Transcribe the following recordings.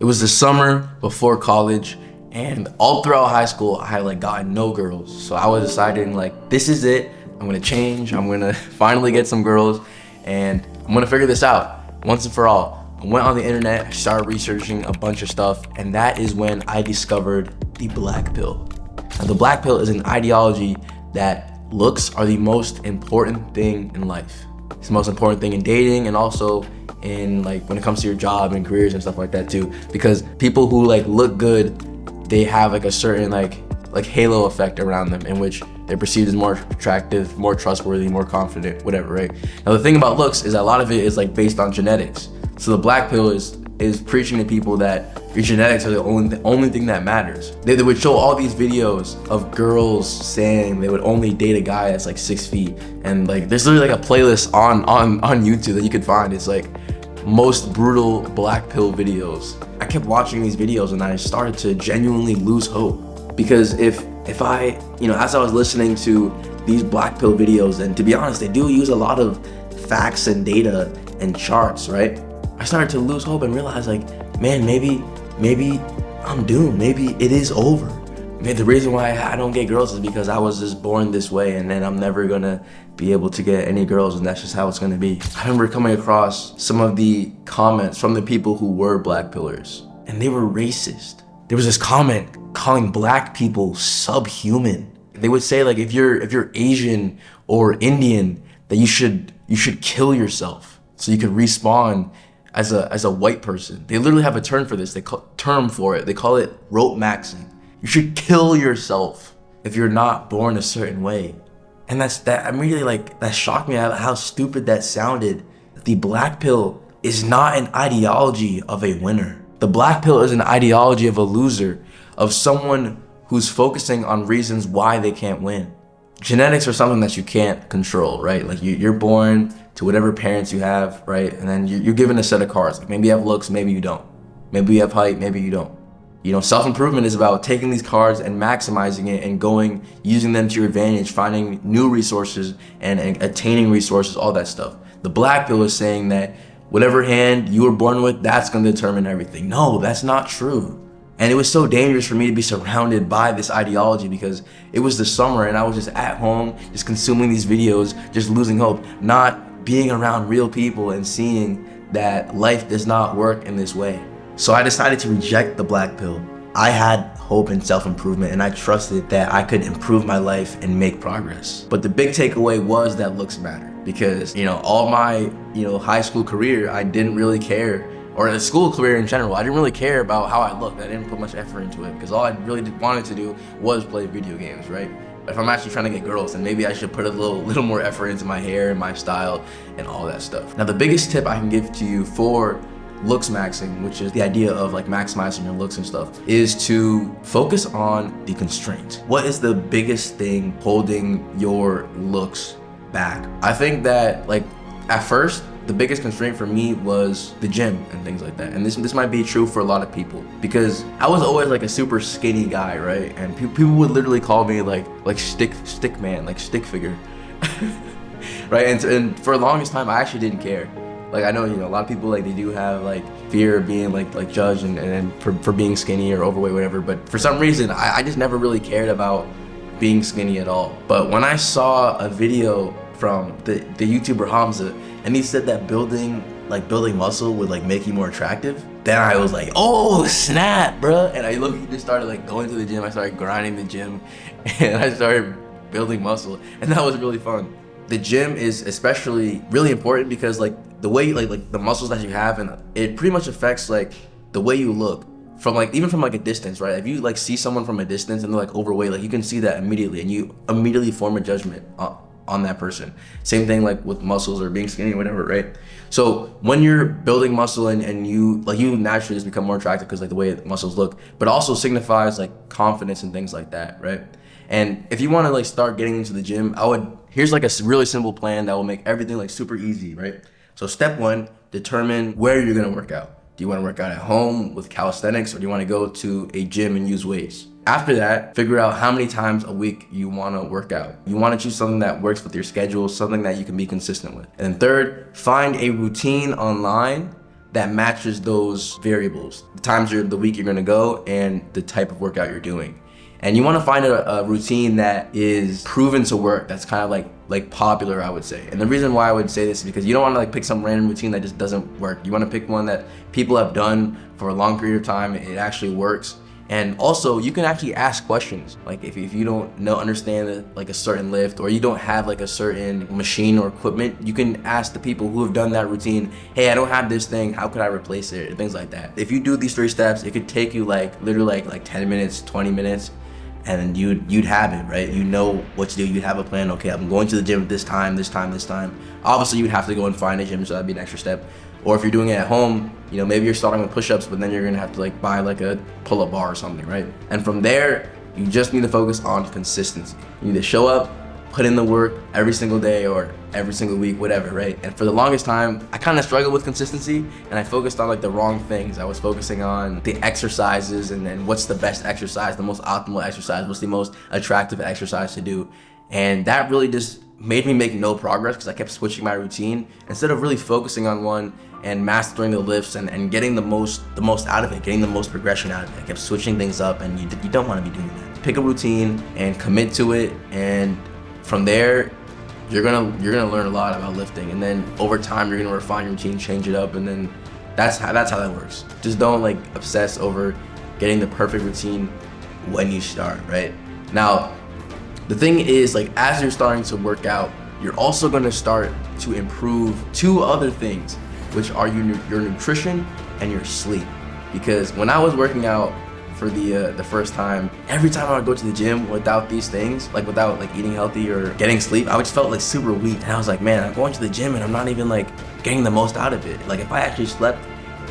It was the summer before college, and all throughout high school, I had like gotten no girls. So I was deciding like, this is it. I'm gonna change. I'm gonna finally get some girls, and I'm gonna figure this out once and for all. I went on the internet, started researching a bunch of stuff, and that is when I discovered the black pill. Now, the black pill is an ideology that looks are the most important thing in life. It's the most important thing in dating, and also in like when it comes to your job and careers and stuff like that too. Because people who like look good, they have like a certain like halo effect around them, in which they're perceived as more attractive, more trustworthy, more confident, whatever, right? Now the thing about looks is that a lot of it is like based on genetics. So the black pill is preaching to people that your genetics are the only thing that matters. They would show all these videos of girls saying they would only date a guy that's like 6 feet, and like there's literally like a playlist on YouTube that you could find. It's like most brutal black pill videos. I kept watching these videos and I started to genuinely lose hope, because if I, as I was listening to these black pill videos, and to be honest, they do use a lot of facts and data and charts, right? I started to lose hope and realize like, man, maybe I'm doomed. Maybe it is over. Maybe the reason why I don't get girls is because I was just born this way, and then I'm never gonna be able to get any girls, and that's just how it's gonna be. I remember coming across some of the comments from the people who were black pillars, and they were racist. There was this comment calling black people subhuman. They would say like, if you're Asian or Indian, that you should kill yourself so you could respawn as a white person. They literally have a term for this. They call it Looksmaxxing. You should kill yourself if you're not born a certain way. And that immediately, like, that shocked me at how stupid that sounded. The black pill is not an ideology of a winner. The black pill is an ideology of a loser, of someone who's focusing on reasons why they can't win. Genetics are something that you can't control, right? Like you're born to whatever parents you have, right? And then you're given a set of cards. Like maybe you have looks, maybe you don't. Maybe you have height, maybe you don't. Self-improvement is about taking these cards and maximizing it and using them to your advantage, finding new resources and attaining resources, all that stuff. The black pill is saying that whatever hand you were born with, that's gonna determine everything. No, that's not true. And it was so dangerous for me to be surrounded by this ideology, because it was the summer and I was just at home, just consuming these videos, just losing hope, not being around real people and seeing that life does not work in this way. So I decided to reject the black pill. I had hope in self-improvement, and I trusted that I could improve my life and make progress. But the big takeaway was that looks matter, because all my high school career, I didn't really care, or the school career in general, I didn't really care about how I looked. I didn't put much effort into it, because all I really wanted to do was play video games, right? But if I'm actually trying to get girls, then maybe I should put a little more effort into my hair and my style and all that stuff. Now, the biggest tip I can give to you for Looksmaxxing, which is the idea of like maximizing your looks and stuff, is to focus on the constraint. What is the biggest thing holding your looks back? I think that like at first, the biggest constraint for me was the gym and things like that. And this might be true for a lot of people, because I was always like a super skinny guy, right? And people would literally call me like stick man, like stick figure, right? And for the longest time, I actually didn't care. Like I know, a lot of people like they do have like fear of being like judged and for being skinny or overweight, whatever. But for some reason, I just never really cared about being skinny at all. But when I saw a video from the YouTuber Hamza, and he said that building muscle would like make you more attractive, then I was like, oh snap, bruh. And I just started like going to the gym. I started grinding the gym, and I started building muscle, and that was really fun. The gym is especially really important because like the way like the muscles that you have, and it pretty much affects like the way you look from even from a distance, right? If you like see someone from a distance and they're like overweight, like you can see that immediately, and you immediately form a judgment on that person. Same thing like with muscles or being skinny or whatever, right? So when you're building muscle and you naturally just become more attractive because like the way muscles look, but also signifies like confidence and things like that, right? And if you want to like start getting into the gym, here's like a really simple plan that will make everything like super easy, right? So step one, determine where you're gonna work out. Do you want to work out at home with calisthenics, or do you want to go to a gym and use weights? After that, figure out how many times a week you want to work out. You want to choose something that works with your schedule, something that you can be consistent with. And then third, find a routine online that matches those variables, the times of the week you're gonna go and the type of workout you're doing. And you wanna find a routine that is proven to work, that's kind of like popular, I would say. And the reason why I would say this is because you don't wanna like pick some random routine that just doesn't work. You wanna pick one that people have done for a long period of time, it actually works. And also, you can actually ask questions. Like if you don't understand like a certain lift, or you don't have like a certain machine or equipment, you can ask the people who have done that routine, hey, I don't have this thing, how could I replace it? And things like that. If you do these 3 steps, it could take you like literally like 10 minutes, 20 minutes, and you'd have it, right? You know what to do, you'd have a plan. Okay, I'm going to the gym this time. Obviously, you'd have to go and find a gym, so that'd be an extra step. Or if you're doing it at home, you know, maybe you're starting with push-ups, but then you're gonna have to like buy like a pull-up bar or something, right? And from there, you just need to focus on consistency. You need to show up, put in the work every single day or every single week, whatever, right? And for the longest time, I kind of struggled with consistency, and I focused on like the wrong things. I was focusing on the exercises and then what's the best exercise, the most optimal exercise, what's the most attractive exercise to do. And that really just made me make no progress because I kept switching my routine instead of really focusing on one and mastering the lifts and getting the most out of it, getting the most progression out of it. I kept switching things up, and you don't want to be doing that. Pick a routine and commit to it, and from there, you're gonna learn a lot about lifting, and then over time you're gonna refine your routine, change it up, and then that's how that works. Just don't like obsess over getting the perfect routine when you start, right? Now, the thing is, like, as you're starting to work out, you're also gonna start to improve 2 other things, which are your nutrition and your sleep. Because when I was working out for the first time, every time I would go to the gym without these things, like without like eating healthy or getting sleep, I just felt like super weak. And I was like, man, I'm going to the gym and I'm not even like getting the most out of it. Like if I actually slept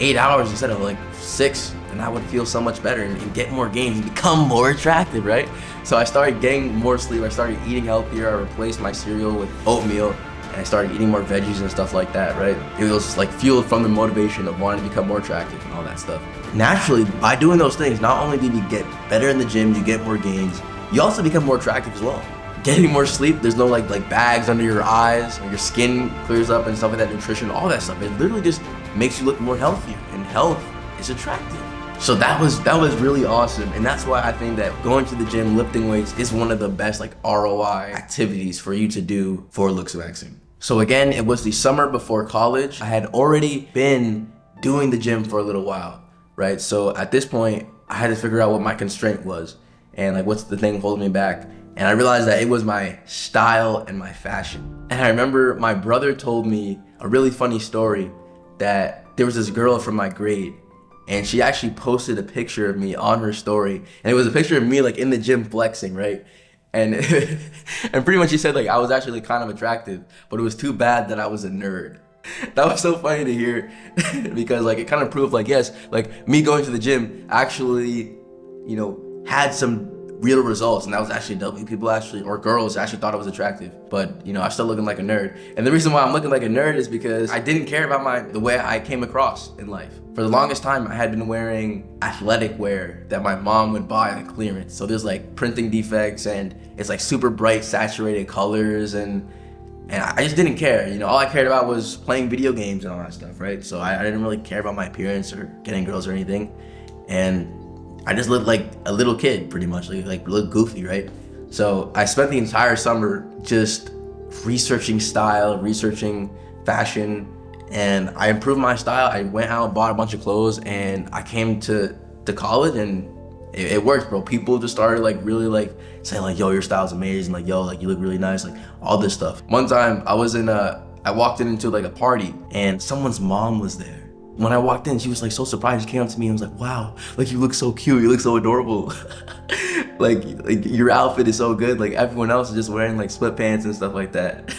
8 hours instead of like 6, and I would feel so much better and get more gains and become more attractive, right? So I started getting more sleep, I started eating healthier, I replaced my cereal with oatmeal, and I started eating more veggies and stuff like that, right? It was like fueled from the motivation of wanting to become more attractive and all that stuff. Naturally, by doing those things, not only did you get better in the gym, you get more gains, you also become more attractive as well. Getting more sleep, there's no like bags under your eyes, your skin clears up and stuff like that, nutrition, all that stuff. It literally just makes you look more healthier, and health is attractive. So that was really awesome, and that's why I think that going to the gym, lifting weights is one of the best like ROI activities for you to do for Looksmaxxing. So again, it was the summer before college. I had already been doing the gym for a little while, right? So at this point, I had to figure out what my constraint was and like what's the thing holding me back. And I realized that it was my style and my fashion. And I remember my brother told me a really funny story that there was this girl from my grade, and she actually posted a picture of me on her story, and it was a picture of me like in the gym flexing, right? And and pretty much she said like I was actually like, kind of attractive, but it was too bad that I was a nerd. That was so funny to hear because like it kind of proved like, yes, like me going to the gym actually, you know, had some real results, and that was actually people actually, or girls actually thought I was attractive, but you know, I'm still looking like a nerd. And the reason why I'm looking like a nerd is because I didn't care about the way I came across in life. For the longest time, I had been wearing athletic wear that my mom would buy on clearance. So there's like printing defects, and it's like super bright, saturated colors, and I just didn't care. You know, all I cared about was playing video games and all that stuff, right? So I didn't really care about my appearance or getting girls or anything, and I just looked like a little kid, pretty much, like look goofy, right? So I spent the entire summer just researching style, researching fashion, and I improved my style. I went out and bought a bunch of clothes, and I came to college, and it worked, bro. People just started like really like saying like, yo, your style's amazing, like, yo, like you look really nice, like all this stuff. One time I walked into like a party, and someone's mom was there. When I walked in, she was like so surprised. She came up to me and was like, wow, like you look so cute, you look so adorable. like your outfit is so good. Like everyone else is just wearing like sweatpants and stuff like that.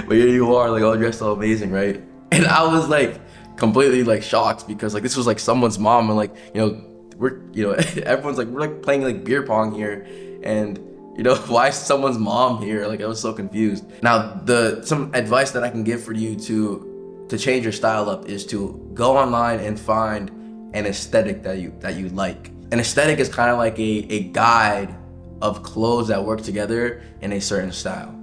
But here you are, like all dressed so amazing, right? And I was like completely like shocked because like this was like someone's mom, and like, you know, everyone's like, we're like playing like beer pong here, and you know, why is someone's mom here? Like I was so confused. Now some advice that I can give for you to change your style up is to go online and find an aesthetic that you like. An aesthetic is kind of like a guide of clothes that work together in a certain style.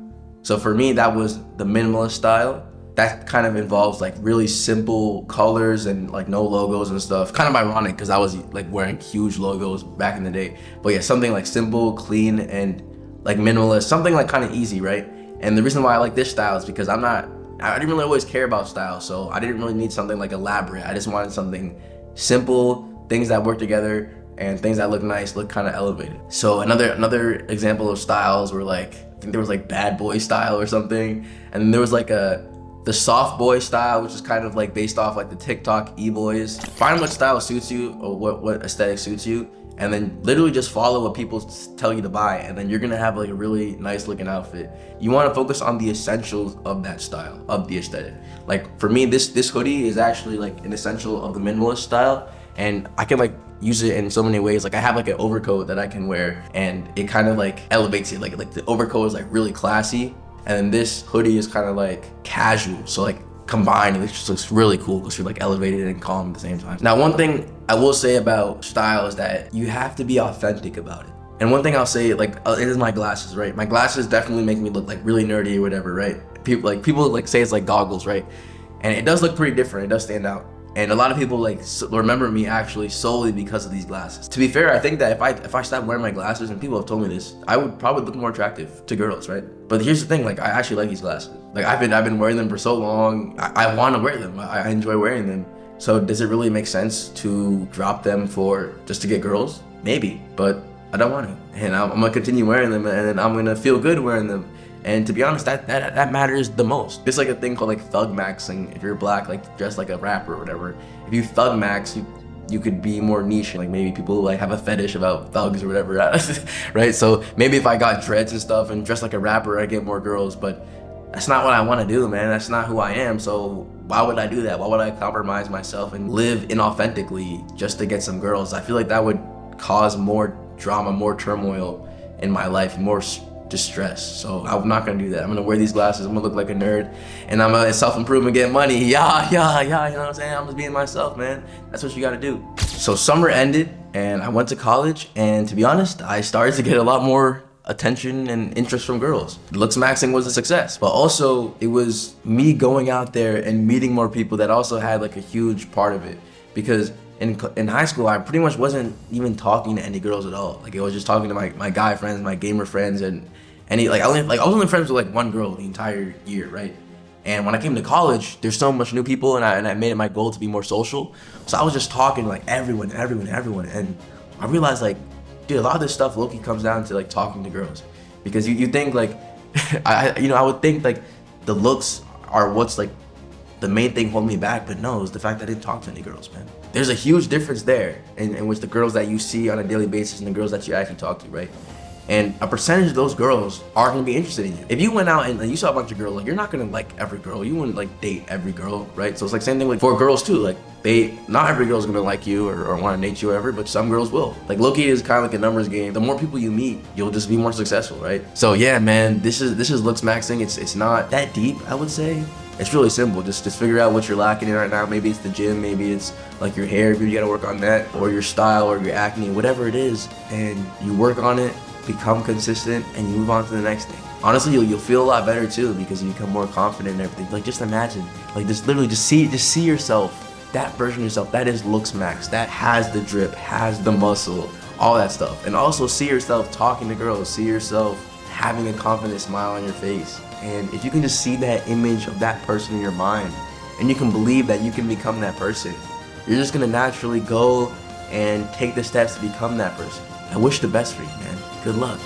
So for me, that was the minimalist style. that kind of involves like really simple colors and like no logos and stuff. Kind of ironic because I was like wearing huge logos back in the day. But yeah, something like simple, clean, and like minimalist, something like kind of easy, right? And the reason why I like this style is because I didn't really always care about style, so I didn't really need something like elaborate. I just wanted something simple, things that work together, and things that look nice, look kind of elevated. So another example of styles were like, I think there was like bad boy style or something, and then there was like the soft boy style, which is kind of like based off like the TikTok e-boys. Find what style suits you or what aesthetic suits you, and then literally just follow what people tell you to buy, and then you're gonna have like a really nice looking outfit. You want to focus on the essentials of that style, of the aesthetic. Like for me, this hoodie is actually like an essential of the minimalist style, and I can like use it in so many ways. Like I have like an overcoat that I can wear, and it kind of like elevates it. Like the overcoat is like really classy, and then this hoodie is kind of like casual. So like combined, it just looks really cool because you're like elevated and calm at the same time. Now, one thing I will say about style is that you have to be authentic about it. And one thing I'll say, like, it is my glasses, right? My glasses definitely make me look like really nerdy or whatever, right? People like say it's like goggles, right? And it does look pretty different. It does stand out. And a lot of people like remember me actually solely because of these glasses. To be fair, I think that if I stopped wearing my glasses, and people have told me this, I would probably look more attractive to girls, right? But here's the thing, like I actually like these glasses. Like I've been wearing them for so long. I want to wear them. I enjoy wearing them. So does it really make sense to drop them just to get girls? Maybe, but I don't want to. And I'm gonna continue wearing them, and I'm gonna feel good wearing them. And to be honest, that matters the most. There's like a thing called like thugmaxing. If you're black, like dressed like a rapper or whatever. If you thugmax, you could be more niche. Like maybe people like have a fetish about thugs or whatever, right? So maybe if I got dreads and stuff and dressed like a rapper, I'd get more girls. But that's not what I want to do, man. That's not who I am. So why would I do that? Why would I compromise myself and live inauthentically just to get some girls? I feel like that would cause more drama, more turmoil in my life, more distress. So I'm not gonna do that. I'm gonna wear these glasses. I'm gonna look like a nerd, and I'm gonna self-improvement, get money. Yeah. You know what I'm saying? I'm just being myself, man. That's what you gotta do. So summer ended, and I went to college, and to be honest, I started to get a lot more attention and interest from girls. Looksmaxxing was a success, but also it was me going out there and meeting more people that also had like a huge part of it, because in high school, I pretty much wasn't even talking to any girls at all. Like I was just talking to my guy friends, my gamer friends, and I was only friends with like one girl the entire year, right? And when I came to college, there's so much new people, and I made it my goal to be more social. So I was just talking to like everyone, and I realized like, dude, a lot of this stuff low-key comes down to like talking to girls, because you think like, I would think like the looks are what's like the main thing holding me back, but no, it's the fact that I didn't talk to any girls, man. There's a huge difference there in which the girls that you see on a daily basis and the girls that you actually talk to, right? And a percentage of those girls are gonna be interested in you. If you went out and you saw a bunch of girls, like you're not gonna like every girl. You wouldn't like date every girl, right? So it's like same thing with for girls too. Like not every girl's gonna like you or want to date you ever, but some girls will. Like low-key is kind of like a numbers game. The more people you meet, you'll just be more successful, right? So yeah, man, this is Looksmaxxing. It's not that deep, I would say. It's really simple. Just figure out what you're lacking in right now. Maybe it's the gym, maybe it's like your hair, maybe you gotta work on that, or your style, or your acne, whatever it is, and you work on it, become consistent, and you move on to the next thing. Honestly, you'll feel a lot better too, because you become more confident in everything. Like just imagine, like just literally just see yourself, that version of yourself, that is Looksmaxx, that has the drip, has the muscle, all that stuff. And also see yourself talking to girls, see yourself having a confident smile on your face. And if you can just see that image of that person in your mind, and you can believe that you can become that person, you're just gonna naturally go and take the steps to become that person. I wish the best for you, man. Good luck.